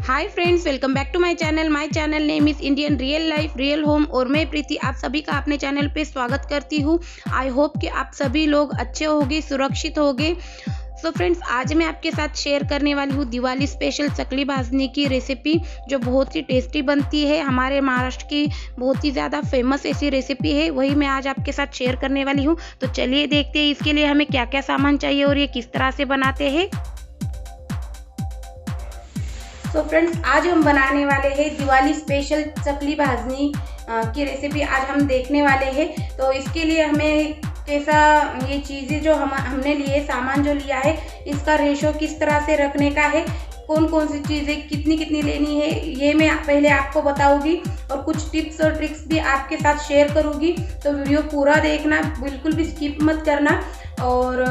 Hi friends, welcome back to my channel name is Indian real life real home. और मैं प्रीति आप सभी का अपने चैनल पे स्वागत करती हूँ। आई होप कि आप सभी लोग अच्छे होंगे, सुरक्षित होंगे। सो फ्रेंड्स, आज मैं आपके साथ शेयर करने वाली हूँ दिवाली स्पेशल चकली भाजने की रेसिपी, जो बहुत ही टेस्टी बनती है। हमारे महाराष्ट्र की बहुत ही ज़्यादा फेमस ऐसी रेसिपी है, वही मैं आज आपके साथ शेयर करने वाली हूँ। तो चलिए देखते हैं इसके लिए हमें क्या क्या सामान चाहिए और ये किस तरह से बनाते हैं। तो फ्रेंड्स, आज हम बनाने वाले हैं दिवाली स्पेशल चकली भाजनी की रेसिपी आज हम देखने वाले हैं। तो इसके लिए हमें कैसा ये चीज़ें जो हमने लिए, सामान जो लिया है, इसका रेशो किस तरह से रखने का है, कौन कौन सी चीज़ें कितनी कितनी लेनी है, ये मैं पहले आपको बताऊंगी और कुछ टिप्स और ट्रिक्स भी आपके साथ शेयर करूंगी। तो वीडियो पूरा देखना, बिल्कुल भी स्किप मत करना। और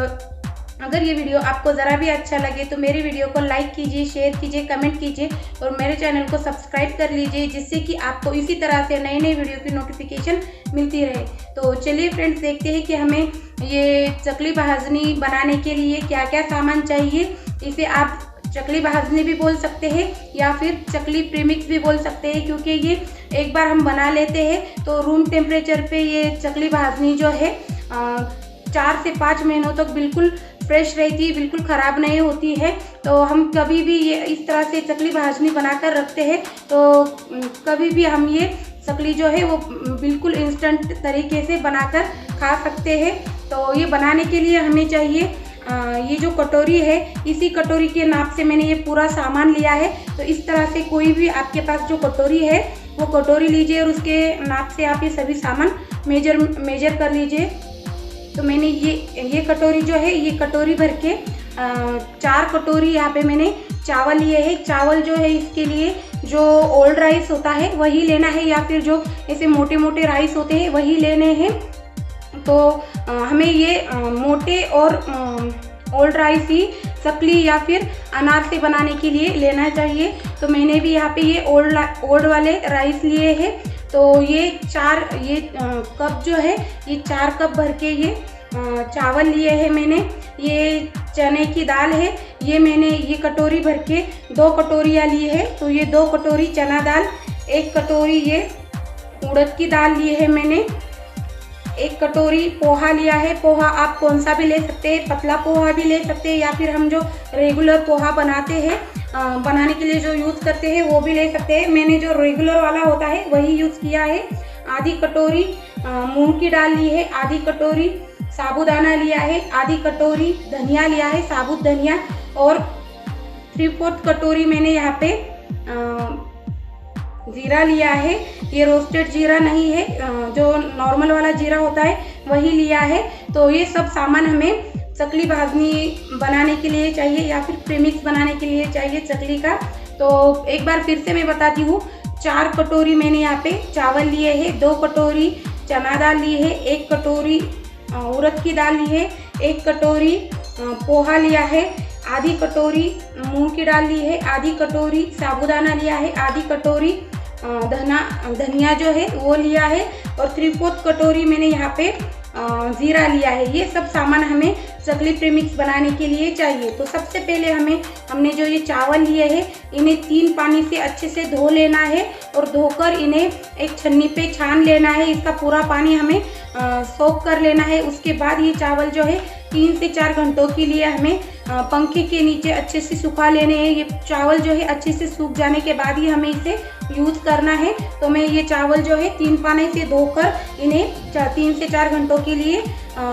अगर ये वीडियो आपको ज़रा भी अच्छा लगे तो मेरी वीडियो को लाइक कीजिए, शेयर कीजिए, कमेंट कीजिए और मेरे चैनल को सब्सक्राइब कर लीजिए, जिससे कि आपको इसी तरह से नए नए वीडियो की नोटिफिकेशन मिलती रहे। तो चलिए फ्रेंड्स, देखते हैं कि हमें ये चकली भाजनी बनाने के लिए क्या क्या सामान चाहिए। इसे आप चकली भाजनी भी बोल सकते हैं या फिर चकली प्रीमिक्स भी बोल सकते हैं, क्योंकि ये एक बार हम बना लेते हैं तो रूम टेम्परेचर पे ये चकली भाजनी जो है 4 से 5 महीनों तक बिल्कुल फ्रेश रहती है, बिल्कुल ख़राब नहीं होती है। तो हम कभी भी ये इस तरह से चकली भाजनी बनाकर रखते हैं तो कभी भी हम ये चकली जो है वो बिल्कुल इंस्टेंट तरीके से बनाकर खा सकते हैं। तो ये बनाने के लिए हमें चाहिए ये जो कटोरी है, इसी कटोरी के नाप से मैंने ये पूरा सामान लिया है। तो इस तरह से कोई भी आपके पास जो कटोरी है वो कटोरी लीजिए और उसके नाप से आप ये सभी सामान मेजर कर लीजिए। तो मैंने ये कटोरी जो है, ये कटोरी भर के 4 कटोरी यहाँ पे मैंने चावल लिए हैं। चावल जो है इसके लिए जो ओल्ड राइस होता है वही लेना है, या फिर जो ऐसे मोटे मोटे राइस होते हैं वही लेने हैं। तो हमें ये मोटे और ओल्ड राइस ही चकली या फिर अनार से बनाने के लिए लेना चाहिए। तो मैंने भी यहाँ पे ये ओल्ड वाले राइस लिए हैं। तो ये कप जो है, ये 4 कप भर के ये चावल लिए हैं मैंने। ये चने की दाल है, ये मैंने ये कटोरी भर के 2 कटोरियाँ ली है। तो ये 2 कटोरी चना दाल, 1 कटोरी ये उड़द की दाल लिए है मैंने, 1 कटोरी पोहा लिया है। पोहा आप कौन सा भी ले सकते हैं, पतला पोहा भी ले सकते हैं या फिर हम जो रेगुलर पोहा बनाते हैं, बनाने के लिए जो यूज़ करते हैं वो भी ले सकते हैं। मैंने जो रेगुलर वाला होता है वही यूज़ किया है। आधी कटोरी मूंग की दाल ली है, आधी कटोरी साबूदाना लिया है, आधी कटोरी धनिया लिया है, साबुत धनिया, और 3/4 कटोरी मैंने यहाँ पे जीरा लिया है। ये रोस्टेड जीरा नहीं है, जो नॉर्मल वाला जीरा होता है वही लिया है। तो ये सब सामान हमें चकली भाजनी बनाने के लिए चाहिए या फिर प्रीमिक्स बनाने के लिए चाहिए चकली का। तो एक बार फिर से मैं बताती हूँ, 4 कटोरी मैंने यहाँ पे चावल लिए हैं, 2 कटोरी चना दाल ली है, 1 कटोरी उड़द की दाल ली है, 1 कटोरी पोहा लिया है, आधी कटोरी मूंग की दाल ली है, आधी कटोरी साबूदाना लिया है, आधी कटोरी धनिया जो है वो लिया है, और 3/4 कटोरी मैंने यहाँ पे जीरा लिया है। ये सब सामान हमें चकली प्रीमिक्स बनाने के लिए चाहिए। तो सबसे पहले हमने जो ये चावल लिए हैं, इन्हें 3 पानी से अच्छे से धो लेना है और धोकर इन्हें एक छन्नी पे छान लेना है। इसका पूरा पानी हमें सोख कर लेना है। उसके बाद ये चावल जो है 3 से 4 घंटों के लिए हमें पंखे के नीचे अच्छे से सुखा लेने हैं। ये चावल जो है अच्छे से सूख जाने के बाद ही हमें इसे यूज़ करना है। तो मैं ये चावल जो है 3 पानी से धोकर इन्हें 3 से 4 घंटों के लिए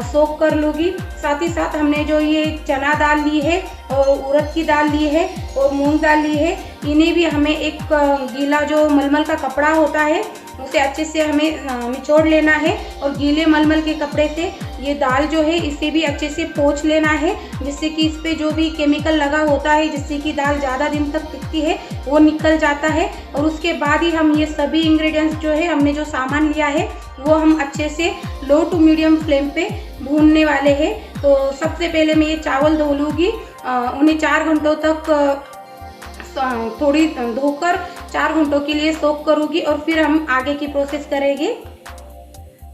सोख कर लूँगी। साथ ही साथ हमने जो ये चना दाल ली है और उड़द की दाल ली है और मूंग दाल ली है, इन्हें भी हमें एक गीला जो मलमल का कपड़ा होता है उसे अच्छे से हमें निचोड़ लेना है, और गीले मलमल के कपड़े से ये दाल जो है इसे भी अच्छे से पोंछ लेना है, जिससे कि इस पे जो भी केमिकल लगा होता है, जिससे कि दाल ज़्यादा दिन तक टिकती है, वो निकल जाता है। और उसके बाद ही हम ये सभी इंग्रेडिएंट्स जो है, हमने जो सामान लिया है, वो हम अच्छे से लो टू मीडियम फ्लेम पे भूनने वाले हैं। तो सबसे पहले मैं ये चावल धो लूँगी, उन्हें 4 घंटों तक थोड़ी धोकर 4 घंटों के लिए सोक करूँगी और फिर हम आगे की प्रोसेस करेंगे।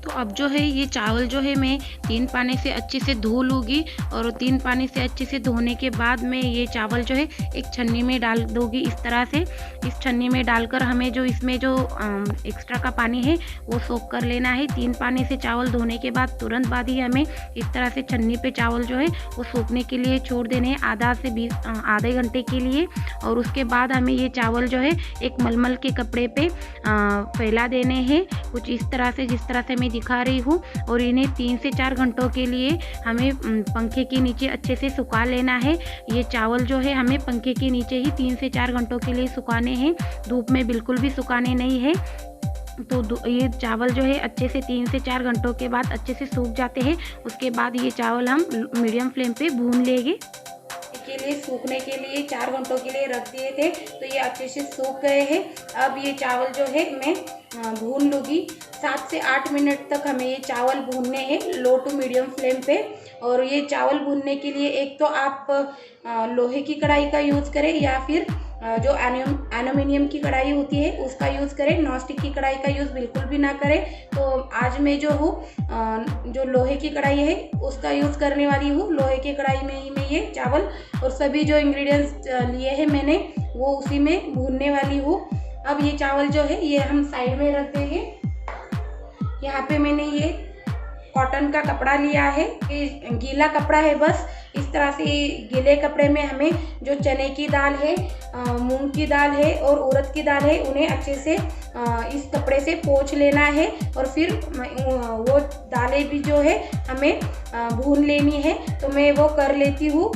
तो अब जो है ये चावल जो है मैं 3 पानी से अच्छे से धो लूँगी और 3 पानी से अच्छे से धोने के बाद मैं ये चावल जो है एक छन्नी में डाल दूँगी। इस तरह से इस छन्नी में डालकर हमें जो इसमें जो एक्स्ट्रा का पानी है वो सोख कर लेना है। 3 पानी से चावल धोने के बाद तुरंत बाद ही हमें इस तरह से छन्नी पे चावल जो है वो सूखने के लिए छोड़ देने हैं आधे घंटे के लिए। और उसके बाद हमें ये चावल जो है एक मलमल के कपड़े पे फैला देने हैं, कुछ इस तरह से जिस तरह से मैं दिखा रही हूँ। और इन्हें 3 से 4 घंटों के लिए हमें पंखे के नीचे अच्छे से सुखा लेना है। ये चावल जो है हमें पंखे के नीचे ही 3 से 4 घंटों के लिए सुखाने हैं, धूप में बिल्कुल भी सुखाने नहीं है। तो ये चावल जो है अच्छे से 3 से 4 घंटों के बाद अच्छे से सूख जाते हैं। उसके बाद ये चावल हम मीडियम फ्लेम पे भून लेंगे। के लिए सूखने के लिए 4 घंटों के लिए रख दिए थे, तो ये अच्छे से सूख गए हैं। अब ये चावल जो है मैं भून लूँगी। 7 से 8 मिनट तक हमें ये चावल भूनने हैं लो टू मीडियम फ्लेम पे। और ये चावल भूनने के लिए एक तो आप लोहे की कढ़ाई का यूज़ करें या फिर जो एल्युमिनियम की कढ़ाई होती है उसका यूज़ करें। नॉन स्टिक की कढ़ाई का यूज़ बिल्कुल भी ना करें। तो आज मैं जो हूँ जो लोहे की कढ़ाई है उसका यूज़ करने वाली हूँ। लोहे की कढ़ाई में ही मैं ये चावल और सभी जो इंग्रेडिएंट्स लिए हैं मैंने वो उसी में भूनने वाली हूँ। अब ये चावल जो है ये हम साइड में रख देंगे। यहाँ पे मैंने ये कॉटन का कपड़ा लिया है, ये गीला कपड़ा है बस। इस तरह से गीले कपड़े में हमें जो चने की दाल है, मूंग की दाल है और उड़द की दाल है उन्हें अच्छे से इस कपड़े से पोंछ लेना है। और फिर वो दालें भी जो है हमें भून लेनी है, तो मैं वो कर लेती हूँ।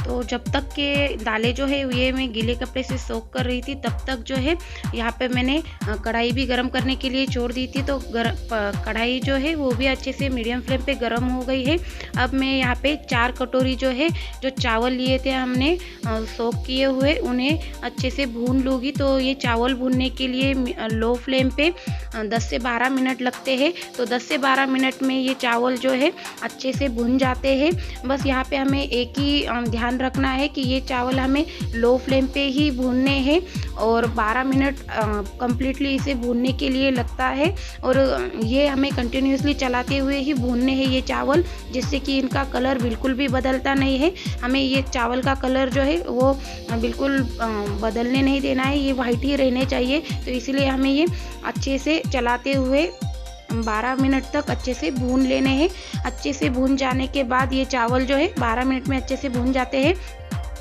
तो जब तक के दालें जो है ये मैं गीले कपड़े से सोख कर रही थी, तब तक जो है यहाँ पे मैंने कढ़ाई भी गर्म करने के लिए छोड़ दी थी। तो कढ़ाई जो है वो भी अच्छे से मीडियम फ्लेम पे गर्म हो गई है। अब मैं यहाँ पे 4 कटोरी जो है जो चावल लिए थे हमने सोख किए हुए उन्हें अच्छे से भून लूँगी। तो ये चावल भूनने के लिए लो फ्लेम पे 10 से 12 मिनट लगते हैं। तो 10 से 12 मिनट में ये चावल जो है अच्छे से भून जाते हैं। बस यहाँ पे हमें एक ही ध्यान रखना है कि ये चावल हमें लो फ्लेम पे ही भूनने हैं और 12 मिनट कम्प्लीटली इसे भूनने के लिए लगता है। और ये हमें कंटिन्यूसली चलाते हुए ही भूनने हैं ये चावल, जिससे कि इनका कलर बिल्कुल भी बदलता नहीं है। हमें ये चावल का कलर जो है वो बिल्कुल बदलने नहीं देना है, ये वाइट ही रहने चाहिए। तो इसलिए हमें ये अच्छे से चलाते हुए 12 मिनट तक अच्छे से भून लेने हैं। अच्छे से भून जाने के बाद ये चावल जो है 12 मिनट में अच्छे से भून जाते हैं।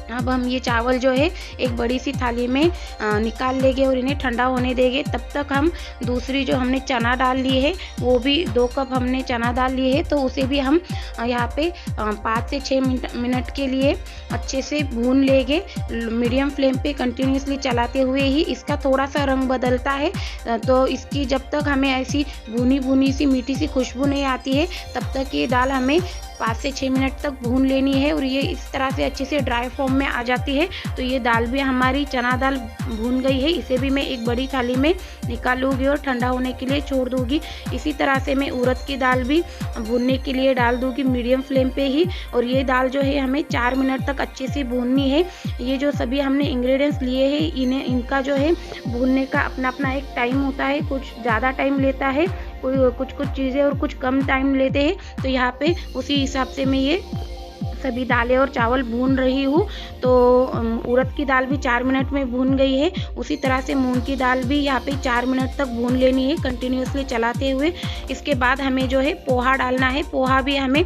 अब हम ये चावल जो है एक बड़ी सी थाली में निकाल लेंगे और इन्हें ठंडा होने देंगे। तब तक हम दूसरी जो हमने चना दाल ली है वो भी 2 कप हमने चना दाल ली है, तो उसे भी हम यहाँ पे 5 से 6 मिनट के लिए अच्छे से भून लेंगे मीडियम फ्लेम पे कंटिन्यूसली चलाते हुए ही। इसका थोड़ा सा रंग बदलता है, तो इसकी जब तक हमें ऐसी भुनी भुनी सी मीठी सी खुशबू नहीं आती है तब तक ये दाल हमें 5 से 6 मिनट तक भून लेनी है। और ये इस तरह से अच्छे से ड्राई फॉर्म में आ जाती है। तो ये दाल भी हमारी चना दाल भून गई है। इसे भी मैं एक बड़ी थाली में निकालूंगी और ठंडा होने के लिए छोड़ दूंगी। इसी तरह से मैं उड़द की दाल भी भूनने के लिए डाल दूंगी मीडियम फ्लेम पे ही। और ये दाल जो है हमें 4 मिनट तक अच्छे से भूननी है। ये जो सभी हमने इंग्रेडिएंट्स लिए हैं इनका जो है भूनने का अपना अपना एक टाइम होता है। कुछ ज़्यादा टाइम लेता है, कुछ चीज़ें और कुछ कम टाइम लेते हैं। तो यहाँ पे उसी हिसाब से मैं ये सभी दालें और चावल भून रही हूँ। तो उड़द की दाल भी 4 मिनट में भून गई है। उसी तरह से मूंग की दाल भी यहाँ पे 4 मिनट तक भून लेनी है कंटिन्यूसली चलाते हुए। इसके बाद हमें जो है पोहा डालना है। पोहा भी हमें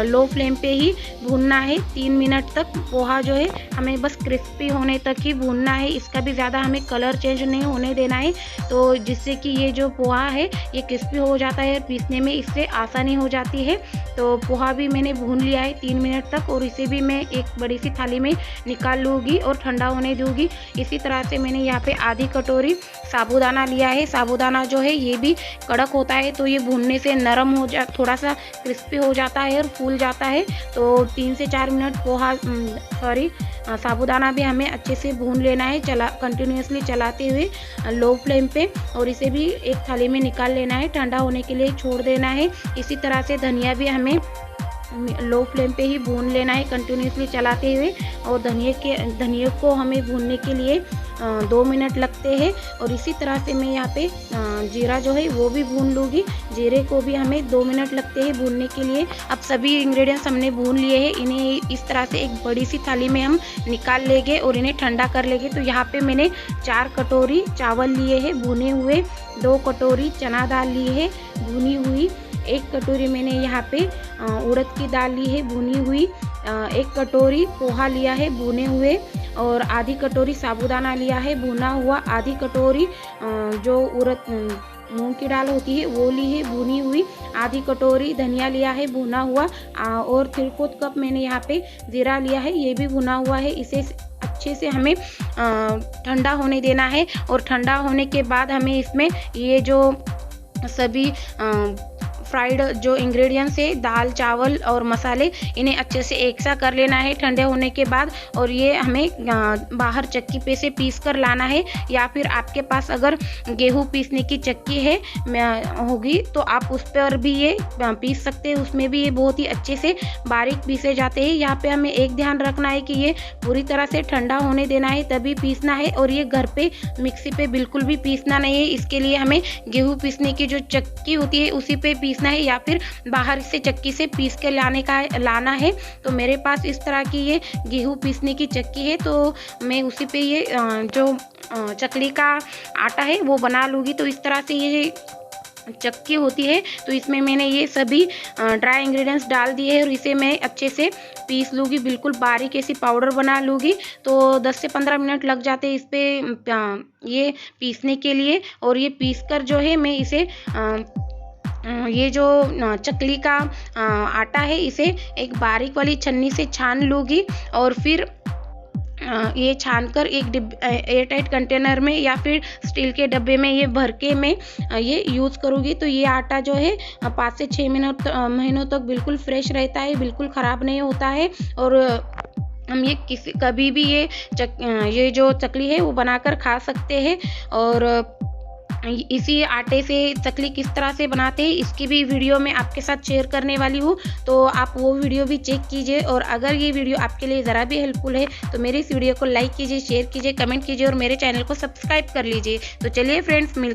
लो फ्लेम पे ही भूनना है 3 मिनट तक। पोहा जो है हमें बस क्रिस्पी होने तक ही भूनना है, इसका भी ज़्यादा हमें कलर चेंज नहीं होने देना है। तो जिससे कि ये जो पोहा है ये क्रिस्पी हो जाता है और पीसने में इससे आसानी हो जाती है। तो पोहा भी मैंने भून लिया है 3 मिनट तक और इसे भी मैं एक बड़ी सी थाली में निकाल लूँगी और ठंडा होने दूँगी। इसी तरह से मैंने यहाँ पे आधी कटोरी साबूदाना लिया है। साबूदाना जो है ये भी कड़क होता है, तो ये भूनने से नरम हो जा थोड़ा सा क्रिस्पी हो जाता है और फूल जाता है। तो 3 से 4 मिनट साबूदाना भी हमें अच्छे से भून लेना है, कंटिन्यूसली चलाते हुए लो फ्लेम पे, और इसे भी एक थाली में निकाल लेना है, ठंडा होने के लिए छोड़ देना है। इसी तरह से धनिया भी हमें लो फ्लेम पे ही भून लेना है, कंटिन्यूसली चलाते हुए, और धनिया को हमें भूनने के लिए 2 मिनट लगते हैं। और इसी तरह से मैं यहाँ पे जीरा जो है वो भी भून लूँगी। जीरे को भी हमें 2 मिनट लगते हैं भूनने के लिए। अब सभी इंग्रेडिएंट्स हमने भून लिए हैं, इन्हें इस तरह से एक बड़ी सी थाली में हम निकाल लेंगे और इन्हें ठंडा कर लेंगे। तो यहाँ पे मैंने 4 कटोरी चावल लिए हैं भुने हुए, 2 कटोरी चना दाल ली है भुनी हुई, 1 कटोरी मैंने यहाँ पे उड़द की दाल ली है भुनी हुई, 1 कटोरी पोहा लिया है भुने हुए, और आधी कटोरी साबूदाना लिया है भुना हुआ, आधी कटोरी जो उड़द मूंग की दाल होती है वो ली है भुनी हुई, आधी कटोरी धनिया लिया है भुना हुआ, और 3/4 कप मैंने यहाँ पे जीरा लिया है, ये भी भुना हुआ है। इसे अच्छे से हमें ठंडा होने देना है, और ठंडा होने के बाद हमें इसमें ये जो सभी फ्राइड जो इंग्रेडिएंट्स है, दाल चावल और मसाले, इन्हें अच्छे से एक सा कर लेना है ठंडे होने के बाद। और ये हमें बाहर चक्की पे से पीस कर लाना है, या फिर आपके पास अगर गेहूँ पीसने की चक्की है होगी तो आप उस पर भी ये पीस सकते हैं, उसमें भी ये बहुत ही अच्छे से बारीक पीसे जाते हैं। यहाँ पे हमें एक ध्यान रखना है कि ये पूरी तरह से ठंडा होने देना है तभी पीसना है, और ये घर पे मिक्सी पे बिल्कुल भी पीसना नहीं है। इसके लिए हमें गेहूँ पीसने की जो चक्की होती है उसी पे पीसना है, या फिर बाहर से चक्की से पीस के लाना है। तो मेरे पास इस तरह की ये गेहूँ पीसने की चक्की है, तो मैं उसी पे ये जो चकली का आटा है वो बना लूँगी। तो इस तरह से ये चक्की होती है, तो इसमें मैंने ये सभी ड्राई इंग्रेडिएंट्स डाल दिए हैं, और इसे मैं अच्छे से पीस लूँगी, बिल्कुल बारीक ऐसी पाउडर बना लूँगी। तो 10 से 15 मिनट लग जाते हैं इस पे ये पीसने के लिए। और ये पीस कर जो है मैं इसे ये जो चकली का आटा है इसे एक बारीक वाली छन्नी से छान लूँगी, और फिर ये छानकर एक एयर टाइट कंटेनर में या फिर स्टील के डब्बे में ये भर के मैं ये यूज़ करूँगी। तो ये आटा जो है 5 से 6 महीनों तक बिल्कुल फ्रेश रहता है, बिल्कुल ख़राब नहीं होता है। और हम ये कभी भी ये जो चकली है वो बनाकर खा सकते हैं। और इसी आटे से चकली किस तरह से बनाते हैं इसकी भी वीडियो मैं आपके साथ शेयर करने वाली हूँ, तो आप वो वीडियो भी चेक कीजिए। और अगर ये वीडियो आपके लिए ज़रा भी हेल्पफुल है तो मेरे इस वीडियो को लाइक कीजिए, शेयर कीजिए, कमेंट कीजिए और मेरे चैनल को सब्सक्राइब कर लीजिए। तो चलिए फ्रेंड्स, मिलते